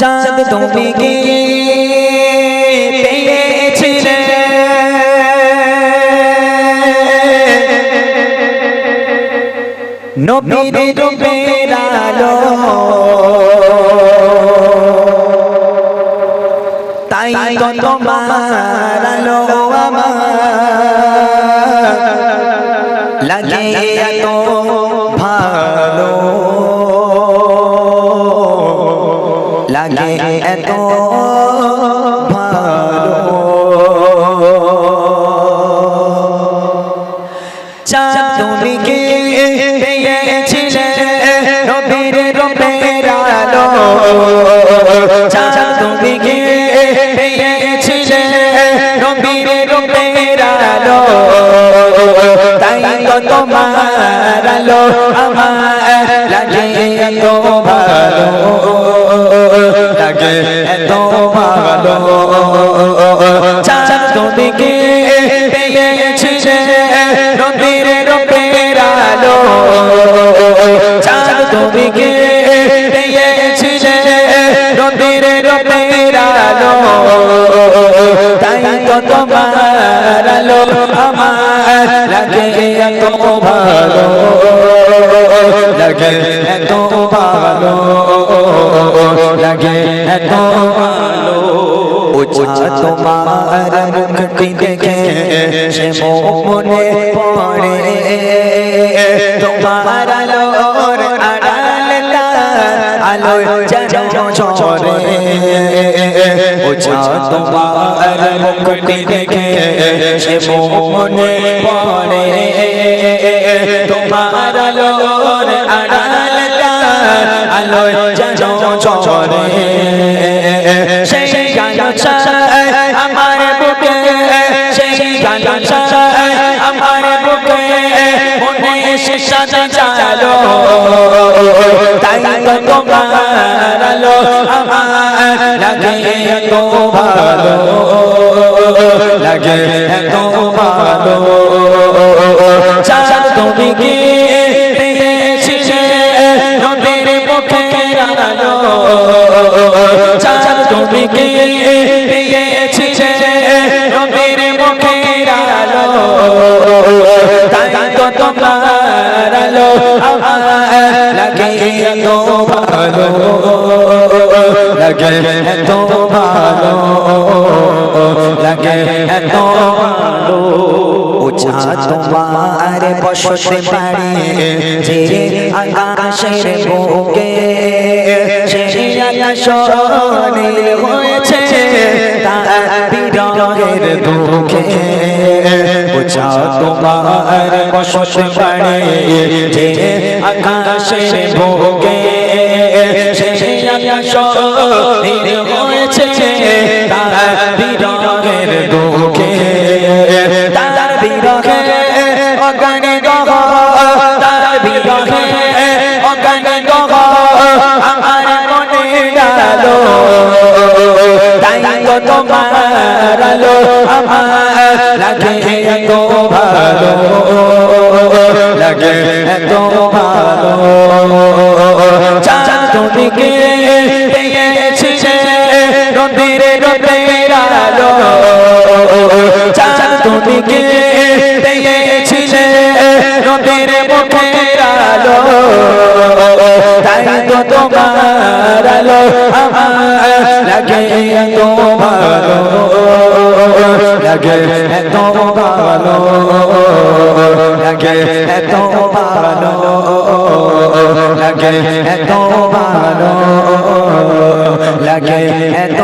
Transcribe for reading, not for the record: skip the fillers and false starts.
চাঁদ তুমি কি পেয়েছিলে নবীর রূপের আলো তাই তো তোমার আলো আমার লাগে এত ভালো লাগে এত ভালো চাঁদ তুমি কি পেয়েছিলে নবীর রূপের আলো চাঁদ তুমি কি পেয়েছিলে নবীর রূপের আলো তাই তো তোমার আলো আমার লাগে এত ভালো লাগে এত ভালো চাঁদ তুমি কি পেয়েছিলে নবীর রূপের আলো চাঁদ তুমি কি পেয়েছিলে নবীর রূপের আলো তাই তো তোমার আলো আমার লাগে এত ভালো লাগে এত ভালো লাগে এত ভালো ওছা তোমার মুখটি দেখে সে মনে পড়ে তোমার আলোর আড়ালটা আলো যেন ঝরে ওছা তোমার মুখটি দেখে সে মনে পড়ে তোমার আলোর আড়ালটা আলো যেন ঝরে সেই গান চাই আমার বুকে সেই গান চাই আমার বুকে মনে এসে সাজা চালো তাই তো তোমার আলো আমার লাগে এত ভালো লাগে এত ভালো চাঁদ তুমি কি পেয়েছিলে নবীর মুখের আলো চাঁদ তুমি কি পেয়েছিলে নবীর মুখের আলো তাই তো তোমার আলো আমার লাগে এত ভালো লাগে এত ভালো লাগে এত ভালো ওছা তোমার বসতে পারে যে আকাশের বুকে সেই আকাশ নীল হয়েছে তার বিরহের দুঃখে ওছা তোমার বসতে পারে যে আকাশের বুকে সেই আকাশ নীল হয়েছে তার বিরহের দুঃখে তার বিরহে অজ্ঞানে গহ তার বিরহে অজ্ঞানে গহ আমার মনে ডালো তাই তো তোমার আলো আমার লাগে এত ভালো লাগে এত ভালো চাঁদ তুমি কি পেয়েছিলে নবীর রূপের আলো চাঁদ তুমি কি পেয়েছিলে নবীর মুখের আলো তাই তো তোমার আলো আমার লাগে এত ভালো লাগে এত ভালো লাগে এত ভালো লাগে এত ভালো লাগে এত